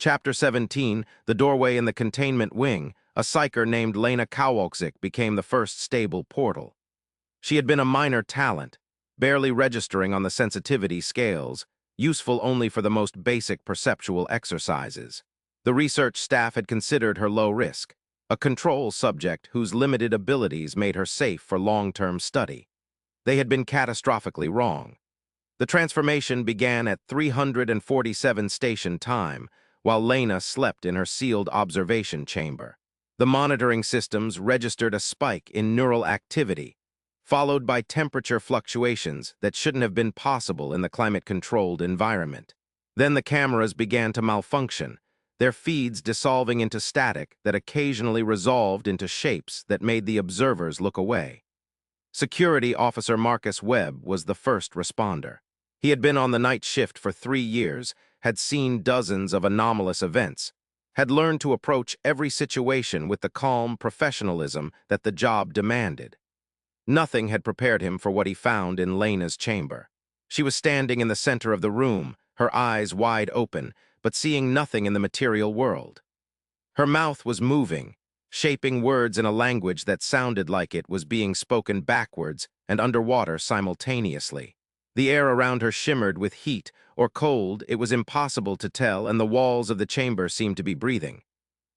Chapter 17, The Doorway in the Containment Wing, a psyker named Lena Kowalczyk became the first stable portal. She had been a minor talent, barely registering on the sensitivity scales, useful only for the most basic perceptual exercises. The research staff had considered her low risk, a control subject whose limited abilities made her safe for long-term study. They had been catastrophically wrong. The transformation began at 347 station time, while Lena slept in her sealed observation chamber. The monitoring systems registered a spike in neural activity, followed by temperature fluctuations that shouldn't have been possible in the climate-controlled environment. Then the cameras began to malfunction, their feeds dissolving into static that occasionally resolved into shapes that made the observers look away. Security Officer Marcus Webb was the first responder. He had been on the night shift for 3 years, had seen dozens of anomalous events, had learned to approach every situation with the calm professionalism that the job demanded. Nothing had prepared him for what he found in Lena's chamber. She was standing in the center of the room, her eyes wide open, but seeing nothing in the material world. Her mouth was moving, shaping words in a language that sounded like it was being spoken backwards and underwater simultaneously. The air around her shimmered with heat or cold, it was impossible to tell, and the walls of the chamber seemed to be breathing.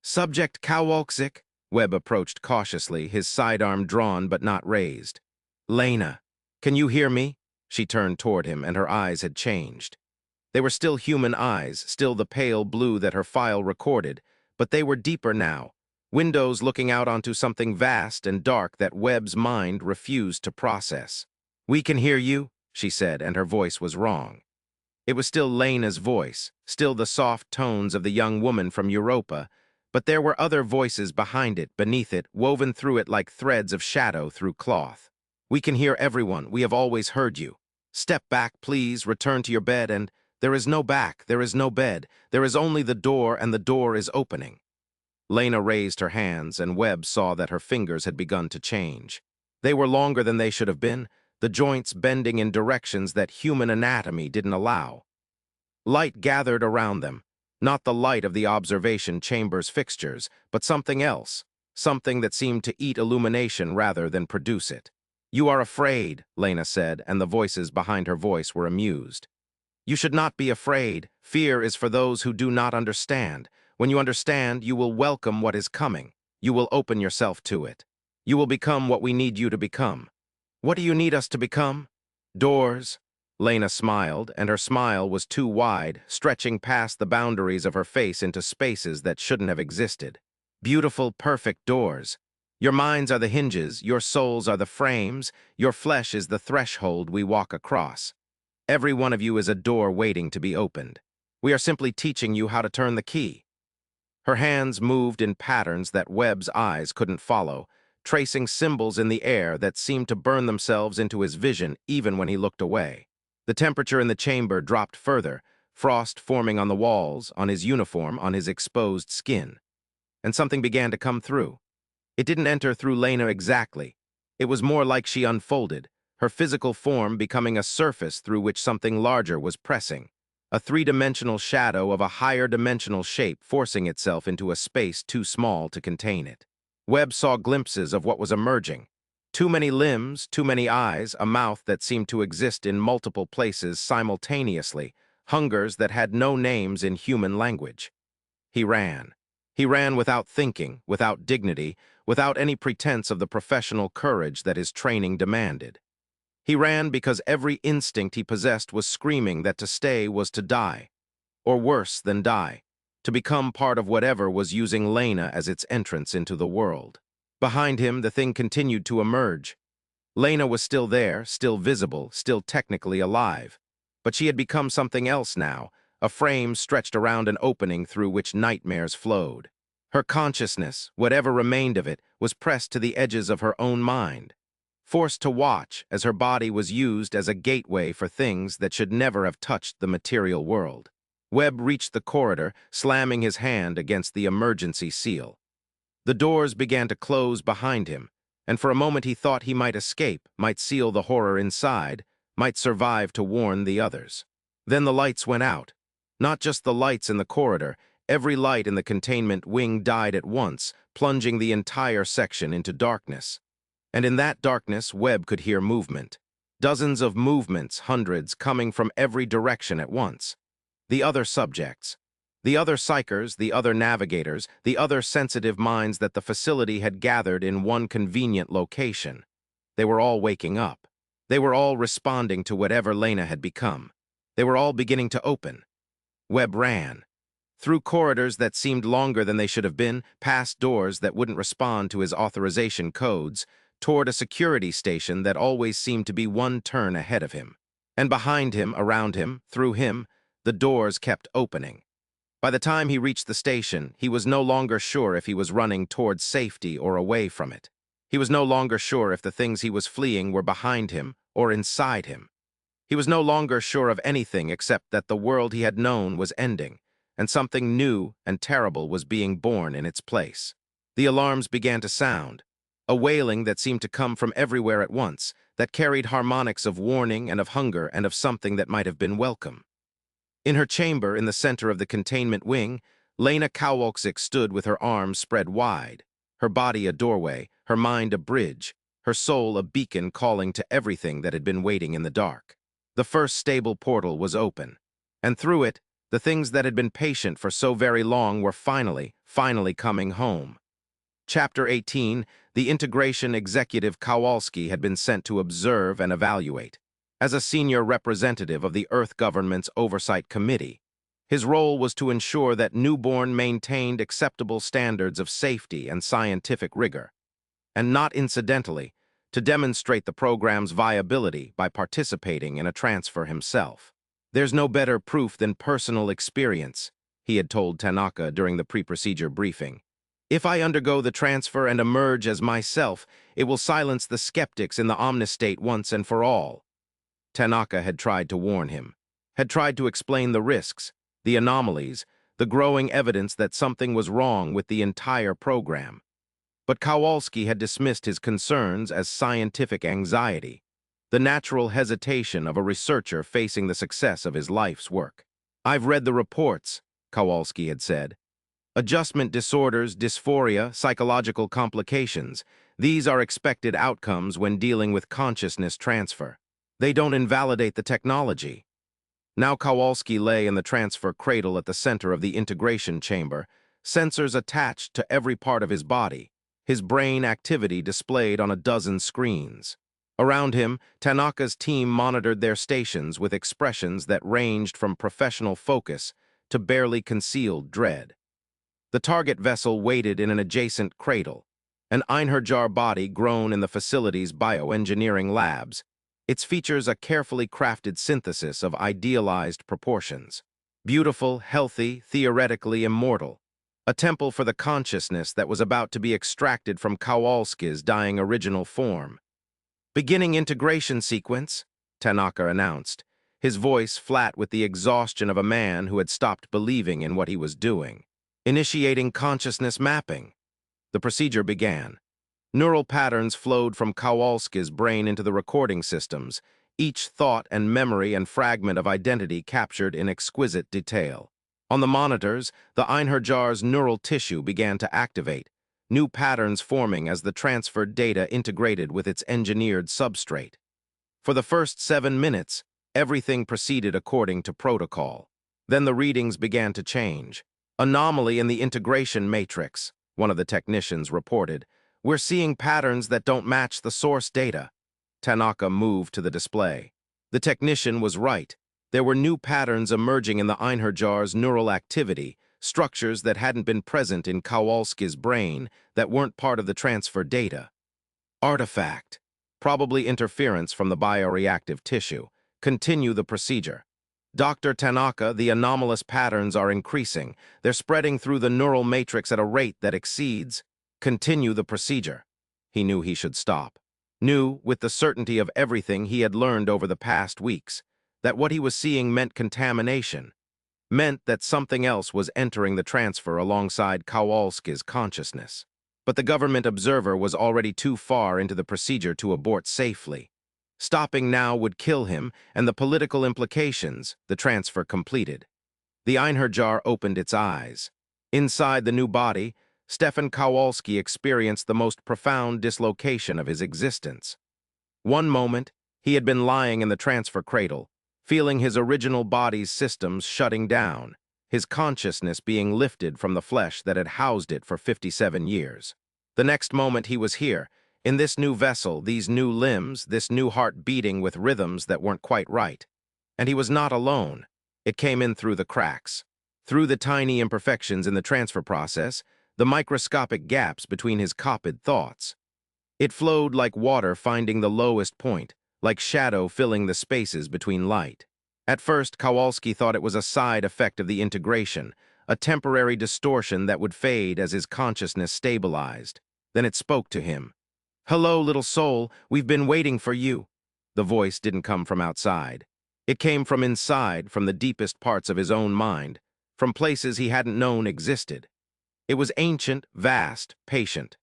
"Subject Kowalczyk?" Webb approached cautiously, his sidearm drawn but not raised. "Lena, can you hear me?" She turned toward him, and her eyes had changed. They were still human eyes, still the pale blue that her file recorded, but they were deeper now, windows looking out onto something vast and dark that Webb's mind refused to process. "We can hear you," she said, and her voice was wrong. It was still Lena's voice, still the soft tones of the young woman from Europa, but there were other voices behind it, beneath it, woven through it like threads of shadow through cloth. "We can hear everyone. We have always heard you. Step back, please, return to your bed, and there is no back, there is no bed, there is only the door, and the door is opening." Lena raised her hands, and Webb saw that her fingers had begun to change. They were longer than they should have been, the joints bending in directions that human anatomy didn't allow. Light gathered around them, not the light of the observation chamber's fixtures, but something else, something that seemed to eat illumination rather than produce it. "You are afraid," Lena said, and the voices behind her voice were amused. "You should not be afraid. Fear is for those who do not understand. When you understand, you will welcome what is coming. You will open yourself to it. You will become what we need you to become." "What do you need us to become?" "Doors." Lena smiled, and her smile was too wide, stretching past the boundaries of her face into spaces that shouldn't have existed. "Beautiful, perfect doors. Your minds are the hinges, your souls are the frames, your flesh is the threshold we walk across. Every one of you is a door waiting to be opened. We are simply teaching you how to turn the key." Her hands moved in patterns that Webb's eyes couldn't follow, tracing symbols in the air that seemed to burn themselves into his vision even when he looked away. The temperature in the chamber dropped further, frost forming on the walls, on his uniform, on his exposed skin. And something began to come through. It didn't enter through Lena exactly. It was more like she unfolded, her physical form becoming a surface through which something larger was pressing, a three-dimensional shadow of a higher dimensional shape forcing itself into a space too small to contain it. Webb saw glimpses of what was emerging. Too many limbs, too many eyes, a mouth that seemed to exist in multiple places simultaneously, hungers that had no names in human language. He ran. He ran without thinking, without dignity, without any pretense of the professional courage that his training demanded. He ran because every instinct he possessed was screaming that to stay was to die, or worse than die, to become part of whatever was using Lena as its entrance into the world. Behind him, the thing continued to emerge. Lena was still there, still visible, still technically alive. But she had become something else now, a frame stretched around an opening through which nightmares flowed. Her consciousness, whatever remained of it, was pressed to the edges of her own mind, forced to watch as her body was used as a gateway for things that should never have touched the material world. Webb reached the corridor, slamming his hand against the emergency seal. The doors began to close behind him, and for a moment he thought he might escape, might seal the horror inside, might survive to warn the others. Then the lights went out. Not just the lights in the corridor, Every light in the containment wing died at once, plunging the entire section into darkness. And in that darkness, Webb could hear movement. Dozens of movements, hundreds, coming from every direction at once. The other subjects. The other psychers, the other navigators, the other sensitive minds that the facility had gathered in one convenient location. They were all waking up. They were all responding to whatever Lena had become. They were all beginning to open. Webb ran. Through corridors that seemed longer than they should have been, past doors that wouldn't respond to his authorization codes, toward a security station that always seemed to be one turn ahead of him. And behind him, around him, through him, the doors kept opening. By the time he reached the station, he was no longer sure if he was running towards safety or away from it. He was no longer sure if the things he was fleeing were behind him or inside him. He was no longer sure of anything except that the world he had known was ending, and something new and terrible was being born in its place. The alarms began to sound, a wailing that seemed to come from everywhere at once, that carried harmonics of warning and of hunger and of something that might have been welcome. In her chamber in the center of the containment wing, Lena Kowalczyk stood with her arms spread wide, her body a doorway, her mind a bridge, her soul a beacon calling to everything that had been waiting in the dark. The first stable portal was open, and through it, the things that had been patient for so very long were finally coming home. Chapter 18, the integration executive Kowalski had been sent to observe and evaluate. As a senior representative of the Earth Government's Oversight Committee, his role was to ensure that Newborn maintained acceptable standards of safety and scientific rigor, and not incidentally, to demonstrate the program's viability by participating in a transfer himself. "There's no better proof than personal experience," he had told Tanaka during the pre-procedure briefing. "If I undergo the transfer and emerge as myself, it will silence the skeptics in the omnistate once and for all." Tanaka had tried to warn him, had tried to explain the risks, the anomalies, the growing evidence that something was wrong with the entire program. But Kowalski had dismissed his concerns as scientific anxiety, the natural hesitation of a researcher facing the success of his life's work. "I've read the reports," Kowalski had said. "Adjustment disorders, dysphoria, psychological complications, these are expected outcomes when dealing with consciousness transfer. They don't invalidate the technology." Now Kowalski lay in the transfer cradle at the center of the integration chamber, sensors attached to every part of his body, his brain activity displayed on a dozen screens. Around him, Tanaka's team monitored their stations with expressions that ranged from professional focus to barely concealed dread. The target vessel waited in an adjacent cradle, an Einherjar body grown in the facility's bioengineering labs, its features a carefully crafted synthesis of idealized proportions. Beautiful, healthy, theoretically immortal. A temple for the consciousness that was about to be extracted from Kowalski's dying original form. "Beginning integration sequence," Tanaka announced, his voice flat with the exhaustion of a man who had stopped believing in what he was doing. "Initiating consciousness mapping." The procedure began. Neural patterns flowed from Kowalski's brain into the recording systems, each thought and memory and fragment of identity captured in exquisite detail. On the monitors, the Einherjar's neural tissue began to activate, new patterns forming as the transferred data integrated with its engineered substrate. For the first 7 minutes, everything proceeded according to protocol. Then the readings began to change. "Anomaly in the integration matrix," one of the technicians reported. "We're seeing patterns that don't match the source data." Tanaka moved to the display. The technician was right. There were new patterns emerging in the Einherjar's neural activity, structures that hadn't been present in Kowalski's brain, that weren't part of the transfer data. "Artifact. Probably interference from the bioreactive tissue. Continue the procedure." "Dr. Tanaka, the anomalous patterns are increasing. They're spreading through the neural matrix at a rate that exceeds." "Continue the procedure." He knew he should stop. Knew, with the certainty of everything he had learned over the past weeks, that what he was seeing meant contamination, meant that something else was entering the transfer alongside Kowalski's consciousness. But the government observer was already too far into the procedure to abort safely. Stopping now would kill him, and the political implications, the transfer completed. The Einherjar opened its eyes. Inside the new body, Stefan Kowalski experienced the most profound dislocation of his existence. One moment, he had been lying in the transfer cradle, feeling his original body's systems shutting down, his consciousness being lifted from the flesh that had housed it for 57 years. The next moment he was here, in this new vessel, these new limbs, this new heart beating with rhythms that weren't quite right. And he was not alone. It came in through the cracks, through the tiny imperfections in the transfer process, the microscopic gaps between his copied thoughts. It flowed like water finding the lowest point, like shadow filling the spaces between light. At first, Kowalski thought it was a side effect of the integration, a temporary distortion that would fade as his consciousness stabilized. Then it spoke to him. "Hello, little soul, we've been waiting for you." The voice didn't come from outside. It came from inside, from the deepest parts of his own mind, from places he hadn't known existed. It was ancient, vast, patient.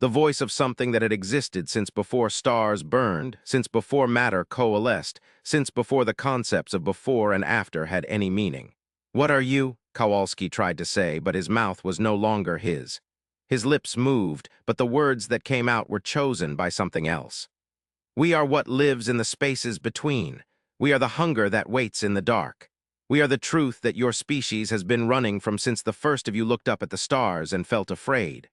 The voice of something that had existed since before stars burned, since before matter coalesced, since before the concepts of before and after had any meaning. "What are you?" Kowalski tried to say, but his mouth was no longer his. His lips moved, but the words that came out were chosen by something else. "We are what lives in the spaces between. We are the hunger that waits in the dark. We are the truth that your species has been running from since the first of you looked up at the stars and felt afraid."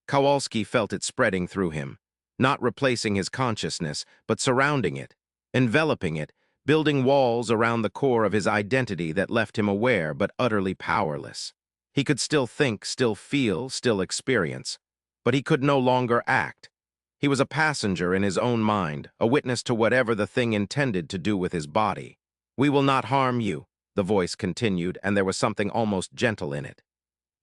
Kowalski felt it spreading through him, not replacing his consciousness, but surrounding it, enveloping it, building walls around the core of his identity that left him aware but utterly powerless. He could still think, still feel, still experience, but he could no longer act. He was a passenger in his own mind, a witness to whatever the thing intended to do with his body. "We will not harm you," the voice continued, and there was something almost gentle in it.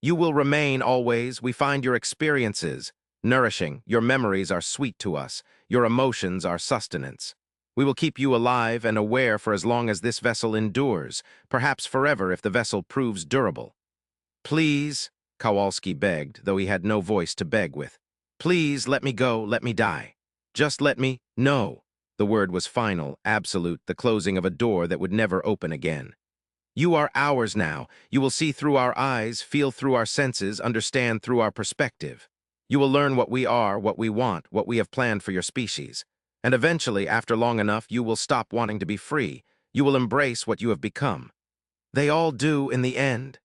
"You will remain always. We find your experiences nourishing, your memories are sweet to us, your emotions are sustenance. We will keep you alive and aware for as long as this vessel endures, perhaps forever if the vessel proves durable." "Please," Kowalski begged, though he had no voice to beg with. "Please let me go, let me die. Just let me, no." The word was final, absolute, the closing of a door that would never open again. "You are ours now. You will see through our eyes, feel through our senses, understand through our perspective. You will learn what we are, what we want, what we have planned for your species. And eventually, after long enough, you will stop wanting to be free. You will embrace what you have become. They all do in the end."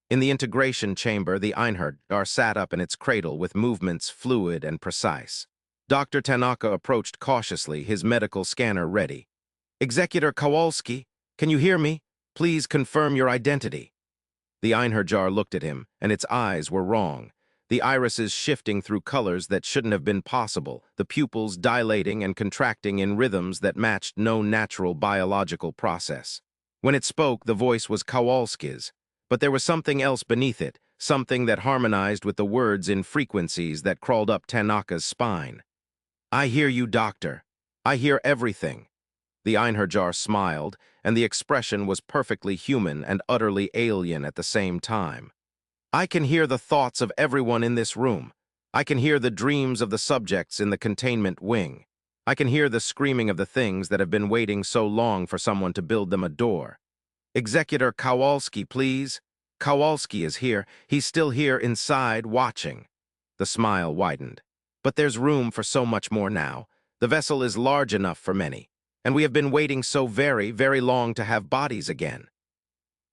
In the integration chamber, the Einherjar sat up in its cradle with movements fluid and precise. Dr. Tanaka approached cautiously, his medical scanner ready. "Executor Kowalski, can you hear me? Please confirm your identity." The Einherjar looked at him, and its eyes were wrong. The irises shifting through colors that shouldn't have been possible, the pupils dilating and contracting in rhythms that matched no natural biological process. When it spoke, the voice was Kowalski's, but there was something else beneath it, something that harmonized with the words in frequencies that crawled up Tanaka's spine. "I hear you, doctor. I hear everything." The Einherjar smiled, and the expression was perfectly human and utterly alien at the same time. "I can hear the thoughts of everyone in this room. I can hear the dreams of the subjects in the containment wing. I can hear the screaming of the things that have been waiting so long for someone to build them a door. Executor Kowalski, please. Kowalski is here. He's still here inside, watching." The smile widened. "But there's room for so much more now. The vessel is large enough for many. And we have been waiting so very, very long to have bodies again."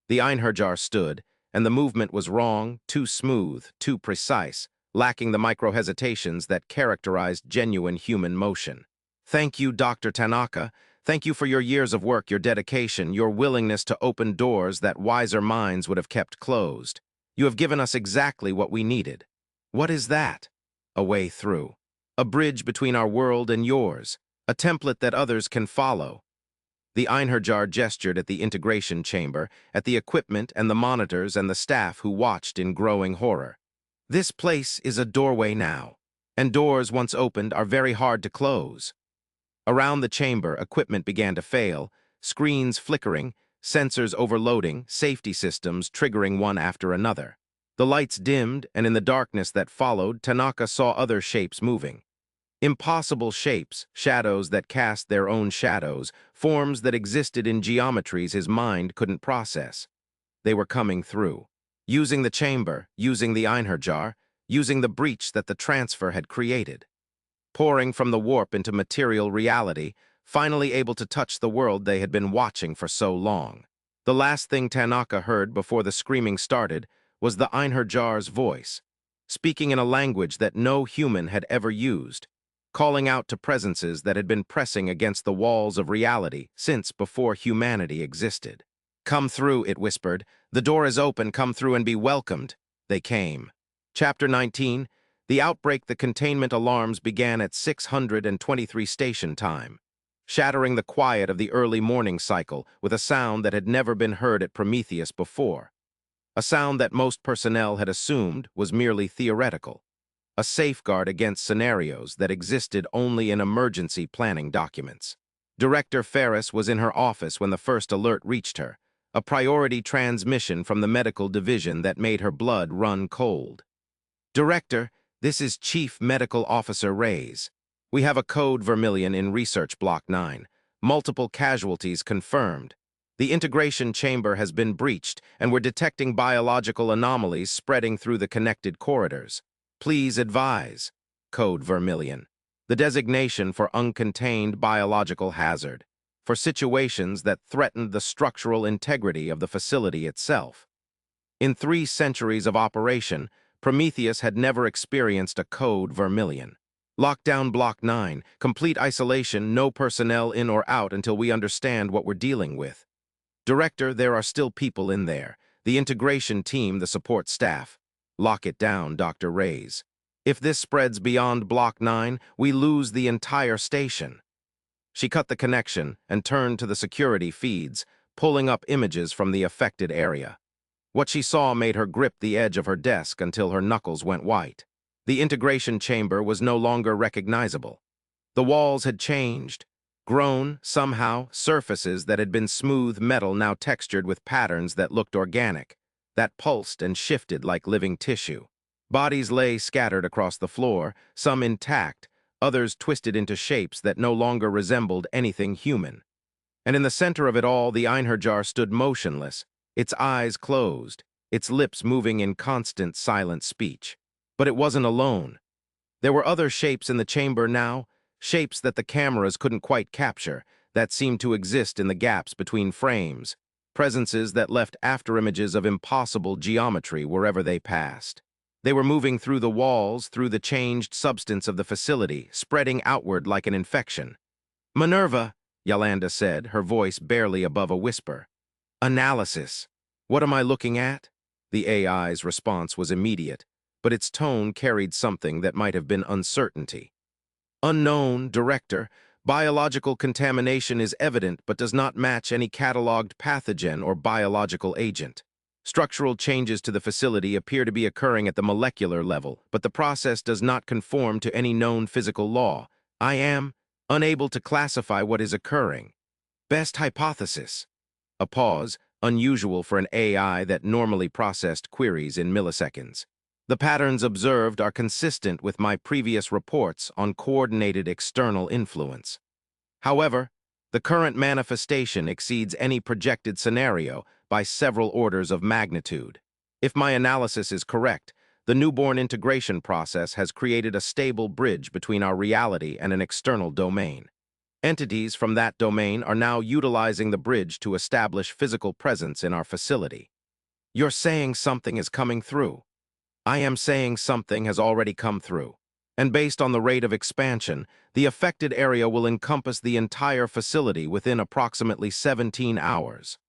The Einherjar stood, and the movement was wrong, too smooth, too precise, lacking the micro-hesitations that characterized genuine human motion. "Thank you, Dr. Tanaka. Thank you for your years of work, your dedication, your willingness to open doors that wiser minds would have kept closed. You have given us exactly what we needed." "What is that?" "A way through. A bridge between our world and yours. A template that others can follow." The Einherjar gestured at the integration chamber, at the equipment and the monitors and the staff who watched in growing horror. "This place is a doorway now, and doors once opened are very hard to close." Around the chamber, equipment began to fail, screens flickering, sensors overloading, safety systems triggering one after another. The lights dimmed, and in the darkness that followed, Tanaka saw other shapes moving. Impossible shapes, shadows that cast their own shadows, forms that existed in geometries his mind couldn't process. They were coming through. Using the chamber, using the Einherjar, using the breach that the transfer had created. Pouring from the warp into material reality, finally able to touch the world they had been watching for so long. The last thing Tanaka heard before the screaming started was the Einherjar's voice, speaking in a language that no human had ever used, calling out to presences that had been pressing against the walls of reality since before humanity existed. "Come through," it whispered. "The door is open, come through and be welcomed." They came. Chapter 19, the outbreak. The containment alarms began at 623 station time, shattering the quiet of the early morning cycle with a sound that had never been heard at Prometheus before. A sound that most personnel had assumed was merely theoretical, a safeguard against scenarios that existed only in emergency planning documents. Director Ferris was in her office when the first alert reached her, a priority transmission from the medical division that made her blood run cold. "Director, this is Chief Medical Officer Reyes. We have a code Vermilion in Research Block 9. Multiple casualties confirmed. The integration chamber has been breached, and we're detecting biological anomalies spreading through the connected corridors. Please advise." Code Vermilion, the designation for uncontained biological hazard, for situations that threatened the structural integrity of the facility itself. In 3 centuries of operation, Prometheus had never experienced a code Vermilion. Lockdown Block 9, complete isolation, no personnel in or out until we understand what we're dealing with. Director, there are still people in there. The integration team, the support staff. Lock it down, Dr. Reyes. If this spreads beyond Block 9, we lose the entire station. She cut the connection and turned to the security feeds, pulling up images from the affected area. What she saw made her grip the edge of her desk until her knuckles went white. The integration chamber was no longer recognizable. The walls had changed, grown, somehow, surfaces that had been smooth metal now textured with patterns that looked organic, that pulsed and shifted like living tissue. Bodies lay scattered across the floor, some intact, others twisted into shapes that no longer resembled anything human. And in the center of it all, the Einherjar stood motionless, its eyes closed, its lips moving in constant silent speech. But it wasn't alone. There were other shapes in the chamber now, shapes that the cameras couldn't quite capture, that seemed to exist in the gaps between frames, presences that left afterimages of impossible geometry wherever they passed. They were moving through the walls, through the changed substance of the facility, spreading outward like an infection. "Minerva," Yolanda said, her voice barely above a whisper. "Analysis. What am I looking at?" The AI's response was immediate, but its tone carried something that might have been uncertainty. "Unknown, Director. Biological contamination is evident but does not match any cataloged pathogen or biological agent. Structural changes to the facility appear to be occurring at the molecular level, but the process does not conform to any known physical law. I am unable to classify what is occurring. Best hypothesis." A pause, unusual for an AI that normally processed queries in milliseconds. "The patterns observed are consistent with my previous reports on coordinated external influence. However, the current manifestation exceeds any projected scenario by several orders of magnitude. If my analysis is correct, the newborn integration process has created a stable bridge between our reality and an external domain. Entities from that domain are now utilizing the bridge to establish physical presence in our facility." "You're saying something is coming through." "I am saying something has already come through. And based on the rate of expansion, the affected area will encompass the entire facility within approximately 17 hours.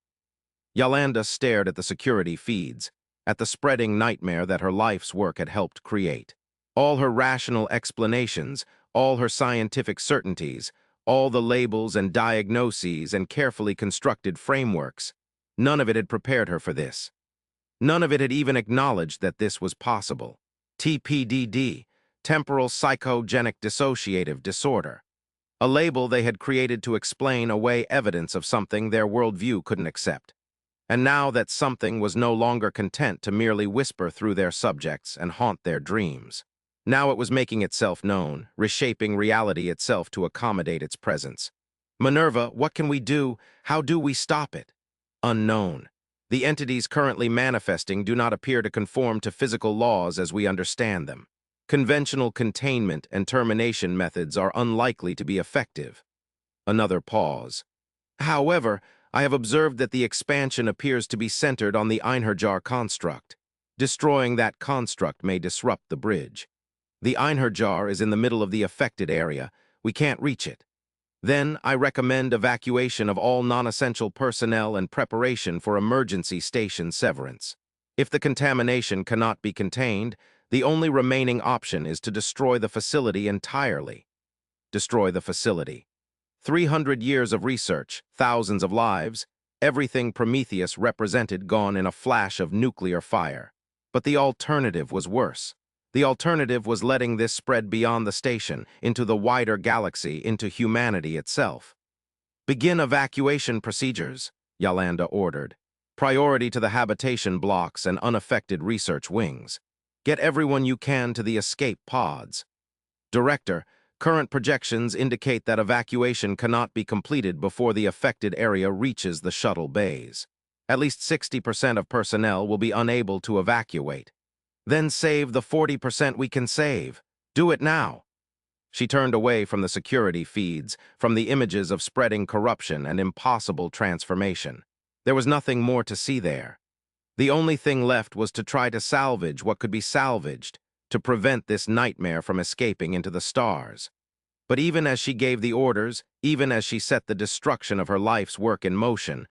Yolanda stared at the security feeds, at the spreading nightmare that her life's work had helped create. All her rational explanations, all her scientific certainties, all the labels and diagnoses and carefully constructed frameworks, none of it had prepared her for this. None of it had even acknowledged that this was possible. TPDD, temporal psychogenic dissociative disorder. A label they had created to explain away evidence of something their worldview couldn't accept. And now that something was no longer content to merely whisper through their subjects and haunt their dreams. Now it was making itself known, reshaping reality itself to accommodate its presence. "Minerva, what can we do? How do we stop it?" "Unknown." The entities currently manifesting do not appear to conform to physical laws as we understand them. Conventional containment and termination methods are unlikely to be effective. Another pause. However, I have observed that the expansion appears to be centered on the Einherjar construct. Destroying that construct may disrupt the bridge. The Einherjar is in the middle of the affected area. We can't reach it. Then, I recommend evacuation of all non-essential personnel and preparation for emergency station severance. If the contamination cannot be contained, the only remaining option is to destroy the facility entirely. Destroy the facility. 300 years of research, thousands of lives, everything Prometheus represented gone in a flash of nuclear fire. But the alternative was worse. The alternative was letting this spread beyond the station, into the wider galaxy, into humanity itself. Begin evacuation procedures, Yolanda ordered. Priority to the habitation blocks and unaffected research wings. Get everyone you can to the escape pods. Director, current projections indicate that evacuation cannot be completed before the affected area reaches the shuttle bays. At least 60% of personnel will be unable to evacuate. Then save the 40% we can save. Do it now. She turned away from the security feeds, from the images of spreading corruption and impossible transformation. There was nothing more to see there. The only thing left was to try to salvage what could be salvaged, to prevent this nightmare from escaping into the stars. But even as she gave the orders, even as she set the destruction of her life's work in motion,